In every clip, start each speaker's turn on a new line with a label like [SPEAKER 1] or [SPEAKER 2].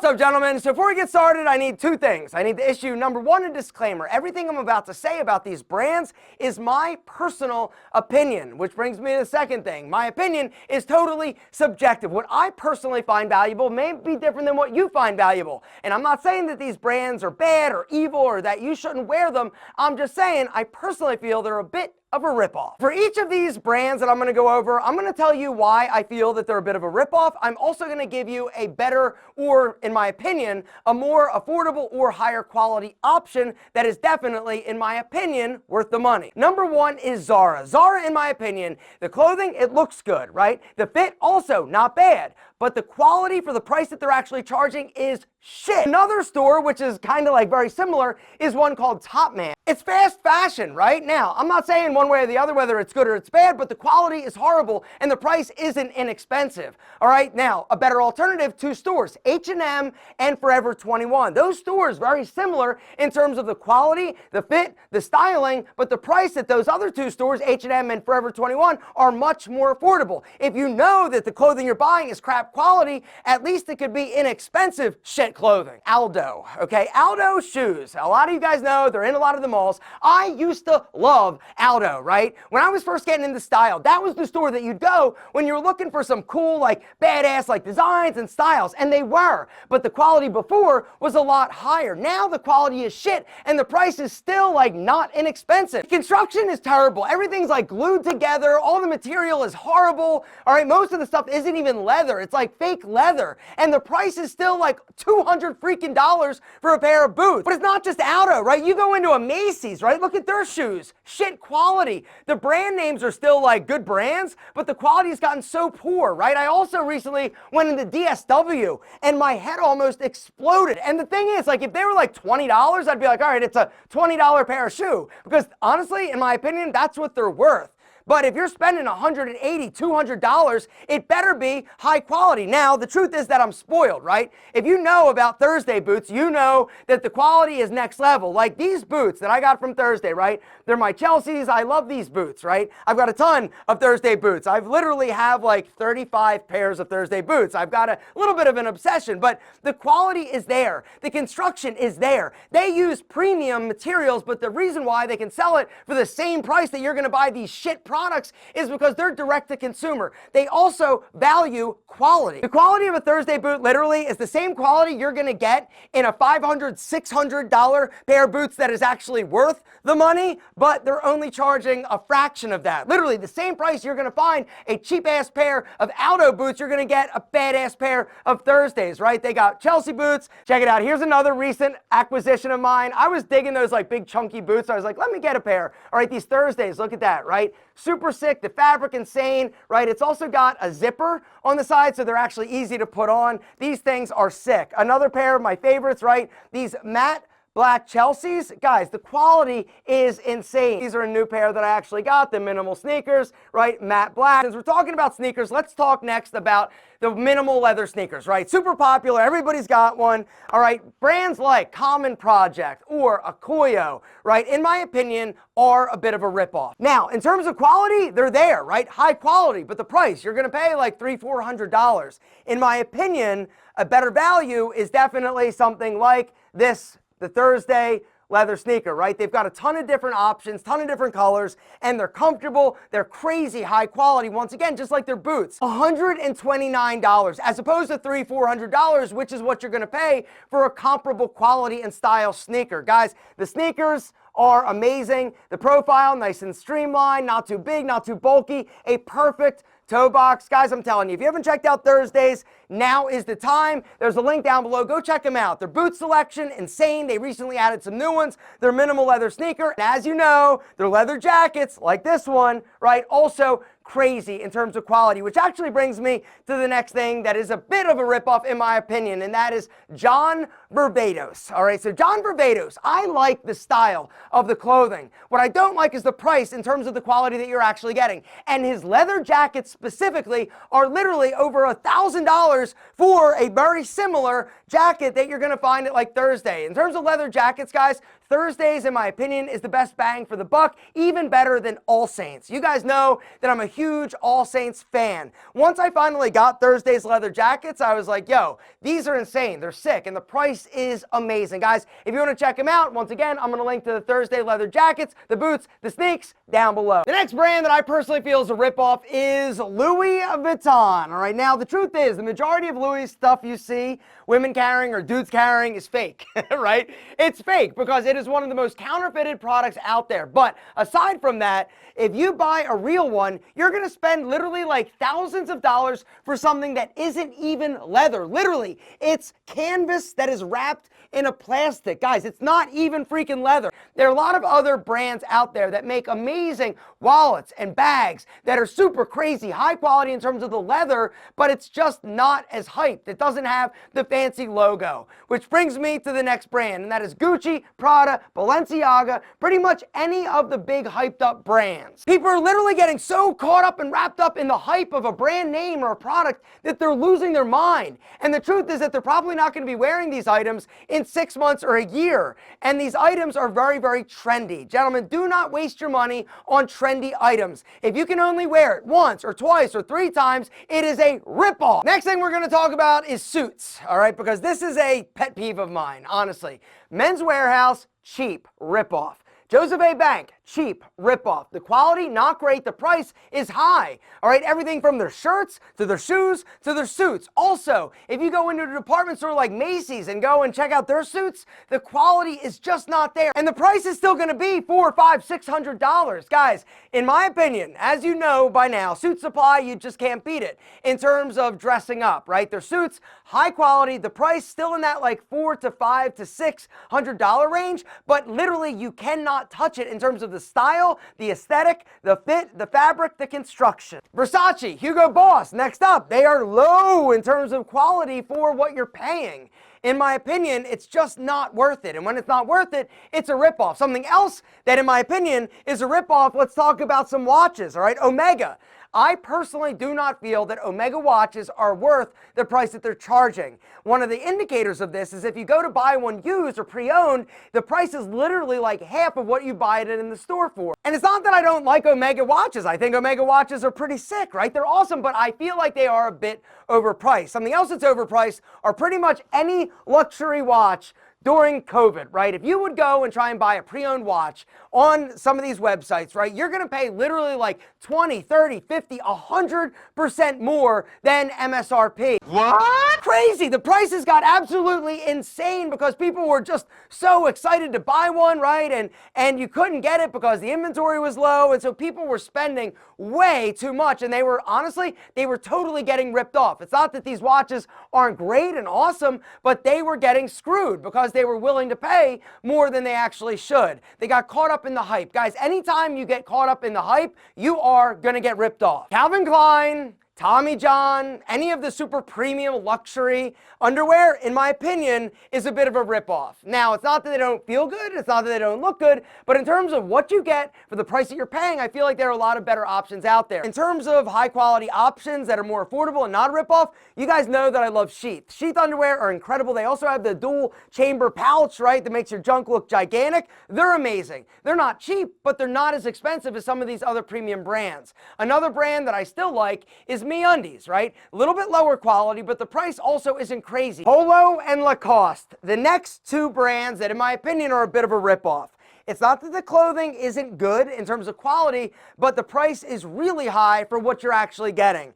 [SPEAKER 1] What's up, gentlemen? So before we get started, I need two things. I need to issue, number one, a disclaimer. Everything I'm about to say about these brands is my personal opinion, which brings me to the second thing. My opinion is totally subjective. What I personally find valuable may be different than what you find valuable. And I'm not saying that these brands are bad or evil or that you shouldn't wear them. I'm just saying I personally feel they're a bit of a ripoff. For each of these brands that I'm going to go over, I'm going to tell you why I feel that they're a bit of a ripoff. I'm also going to give you a better, or in my opinion, a more affordable or higher quality option that is definitely, in my opinion, worth the money. Number one is Zara. Zara, in my opinion, the clothing, it looks good, right? The fit, also not bad. But the quality for the price that they're actually charging is shit. Another store, which is kind of like very similar, is one called Top Man. It's fast fashion, right? Now, I'm not saying one way or the other whether it's good or it's bad, but the quality is horrible and the price isn't inexpensive. All right, now, a better alternative, two stores, H&M and Forever 21. Those stores, very similar in terms of the quality, the fit, the styling, but the price at those other two stores, H&M and Forever 21, are much more affordable. If you know that the clothing you're buying is crap quality, at least it could be inexpensive shit clothing. Aldo, okay? Aldo shoes. A lot of you guys know they're in a lot of the malls. I used to love Aldo, right? When I was first getting into style, that was the store that you'd go when you were looking for some cool, like badass, like designs and styles, and they were. But the quality before was a lot higher. Now the quality is shit, and the price is still like not inexpensive. The construction is terrible. Everything's like glued together. All the material is horrible. All right, most of the stuff isn't even leather. It's like fake leather, and the price is still like $200 freaking dollars for a pair of boots. But it's not just Aldo, right? You go into a Macy's, right? Look at their shoes. Shit quality. The brand names are still like good brands, but the quality has gotten so poor, right? I also recently went into DSW and my head almost exploded. And the thing is, like, if they were like $20, I'd be like, all right, it's a $20 pair of shoe. Because honestly, in my opinion, that's what they're worth. But if you're spending $180, $200, it better be high quality. Now, the truth is that I'm spoiled, right? If you know about Thursday boots, you know that the quality is next level. Like these boots that I got from Thursday, right? They're my Chelsea's. I love these boots, right? I've got a ton of Thursday boots. I've literally have like 35 pairs of Thursday boots. I've got a little bit of an obsession, but the quality is there. The construction is there. They use premium materials, but the reason why they can sell it for the same price that you're going to buy these shit products is because they're direct to consumer. They also value quality. The quality of a Thursday boot literally is the same quality you're going to get in a $500, $600 pair of boots that is actually worth the money, but they're only charging a fraction of that. Literally the same price you're going to find a cheap ass pair of Aldo boots, you're going to get a badass pair of Thursdays, right? They got Chelsea boots. Check it out. Here's another recent acquisition of mine. I was digging those like big chunky boots. I was like, let me get a pair. All right, these Thursdays, look at that, right? Super sick, the fabric insane, right? It's also got a zipper on the side, so they're actually easy to put on. These things are sick. Another pair of my favorites, right? These matte black Chelsea's. Guys, the quality is insane. These are a new pair that I actually got, the minimal sneakers, right? Matte black. Since we're talking about sneakers, let's talk next about the minimal leather sneakers, right? Super popular. Everybody's got one. All right. Brands like Common Project or Akoyo, right, in my opinion, are a bit of a ripoff. Now, in terms of quality, they're there, right? High quality, but the price, you're going to pay like $300, $400. In my opinion, a better value is definitely something like this, the Thursday leather sneaker, right? They've got a ton of different options, ton of different colors, and they're comfortable. They're crazy high quality. Once again, just like their boots, $129 as opposed to $300, $400, which is what you're going to pay for a comparable quality and style sneaker. Guys, the sneakers are amazing. The profile, nice and streamlined, not too big, not too bulky, a perfect toe box. Guys, I'm telling you, if you haven't checked out Thursdays, now is the time. There's a link down below. Go check them out. Their boot selection, insane. They recently added some new ones. Their minimal leather sneaker. And as you know, their leather jackets, like this one, right, also crazy in terms of quality, which actually brings me to the next thing that is a bit of a ripoff in my opinion, and that is John Barbados. All right, so John Barbados, I like the style of the clothing. What I don't like is the price in terms of the quality that you're actually getting. And his leather jackets specifically are literally over $1,000 for a very similar jacket that you're going to find at like Thursday. In terms of leather jackets, guys, Thursdays, in my opinion, is the best bang for the buck, even better than All Saints. You guys know that I'm a huge All Saints fan. Once I finally got Thursday's leather jackets, I was like, yo, these are insane. They're sick, and the price is amazing. Guys, if you want to check them out, once again, I'm going to link to the Thursday leather jackets, the boots, the sneaks down below. The next brand that I personally feel is a ripoff is Louis Vuitton. All right, now the truth is, the majority of Louis stuff you see women carrying or dudes carrying is fake, right? It's fake because it is one of the most counterfeited products out there. But aside from that, if you buy a real one, you're going to spend literally like thousands of dollars for something that isn't even leather. Literally, it's canvas that is wrapped in a plastic. Guys, it's not even freaking leather. There are a lot of other brands out there that make amazing wallets and bags that are super crazy, high quality in terms of the leather, but it's just not as hyped. It doesn't have the fancy logo, which brings me to the next brand, and that is Gucci, Prada, Balenciaga, pretty much any of the big hyped up brands. People are literally getting so caught up and wrapped up in the hype of a brand name or a product that they're losing their mind. And the truth is that they're probably not going to be wearing these items in 6 months or a year. And these items are very, very trendy. Gentlemen, do not waste your money on trendy items. If you can only wear it once or twice or 3 times, it is a ripoff. Next thing we're going to talk about is suits, all right? Because this is a pet peeve of mine, honestly. Men's Warehouse, cheap, ripoff. Joseph A. Bank, cheap, ripoff. The quality, not great. The price is high. All right, everything from their shirts to their shoes to their suits. Also, if you go into a department store like Macy's and go and check out their suits, the quality is just not there. And the price is still going to be $400, $500, $600. Guys, in my opinion, as you know by now, Suit Supply, you just can't beat it in terms of dressing up, right? Their suits, high quality. The price still in that like $400 to $500 to $600 range, but literally you cannot touch it in terms of the style, the aesthetic, the fit, the fabric, the construction. Versace, Hugo Boss, next up, they are low in terms of quality for what you're paying. In my opinion, it's just not worth it. And when it's not worth it, it's a ripoff. Something else that, in my opinion, is a ripoff, let's talk about some watches, all right? Omega. I personally do not feel that Omega watches are worth the price that they're charging. One of the indicators of this is if you go to buy one used or pre-owned, the price is literally like half of what you buy it in the store for. And it's not that I don't like Omega watches. I think Omega watches are pretty sick, right? They're awesome, but I feel like they are a bit overpriced. Something else that's overpriced are pretty much any luxury watch during COVID, right? If you would go and try and buy a pre-owned watch on some of these websites, right, you're going to pay literally like 20, 30, 50, 100% more than MSRP. What? Crazy. The prices got absolutely insane because people were just so excited to buy one, right? And you couldn't get it because the inventory was low. And so people were spending way too much. And they were, honestly, they were totally getting ripped off. It's not that these watches aren't great and awesome, but they were getting screwed because they were willing to pay more than they actually should. They got caught up in the hype. Guys, anytime you get caught up in the hype, you are going to get ripped off. Calvin Klein, Tommy John, any of the super premium luxury underwear, in my opinion, is a bit of a ripoff. Now, it's not that they don't feel good, it's not that they don't look good, but in terms of what you get for the price that you're paying, I feel like there are a lot of better options out there. In terms of high quality options that are more affordable and not a ripoff, you guys know that I love Sheath. Sheath underwear are incredible. They also have the dual chamber pouch, right, that makes your junk look gigantic. They're amazing. They're not cheap, but they're not as expensive as some of these other premium brands. Another brand that I still like is MeUndies, right? A little bit lower quality, but the price also isn't crazy. Polo and Lacoste, the next two brands that in my opinion are a bit of a ripoff. It's not that the clothing isn't good in terms of quality, but the price is really high for what you're actually getting.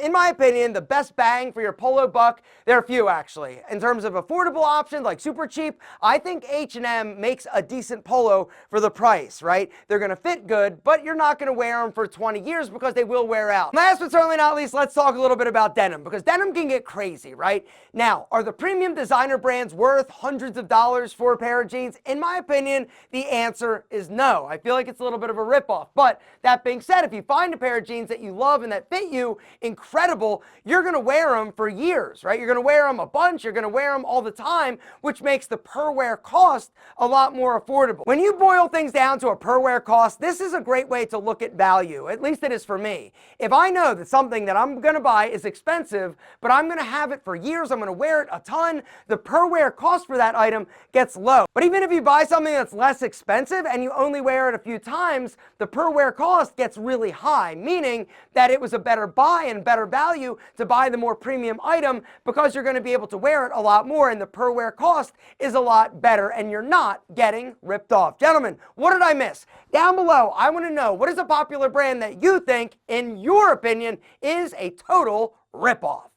[SPEAKER 1] In my opinion, the best bang for your polo buck, there are few actually. In terms of affordable options like super cheap, I think H&M makes a decent polo for the price, right? They're gonna fit good, but you're not gonna wear them for 20 years because they will wear out. Last but certainly not least, let's talk a little bit about denim because denim can get crazy, right? Now, are the premium designer brands worth hundreds of dollars for a pair of jeans? In my opinion, the The answer is no. I feel like it's a little bit of a ripoff. But that being said, if you find a pair of jeans that you love and that fit you, incredible, you're going to wear them for years, right? You're going to wear them a bunch. You're going to wear them all the time, which makes the per wear cost a lot more affordable. When you boil things down to a per wear cost, this is a great way to look at value. At least it is for me. If I know that something that I'm going to buy is expensive, but I'm going to have it for years, I'm going to wear it a ton, the per wear cost for that item gets low. But even if you buy something that's less expensive and you only wear it a few times, the per wear cost gets really high, meaning that it was a better buy and better value to buy the more premium item because you're going to be able to wear it a lot more and the per wear cost is a lot better and you're not getting ripped off. Gentlemen, what did I miss? Down below, I want to know, what is a popular brand that you think, in your opinion, is a total ripoff?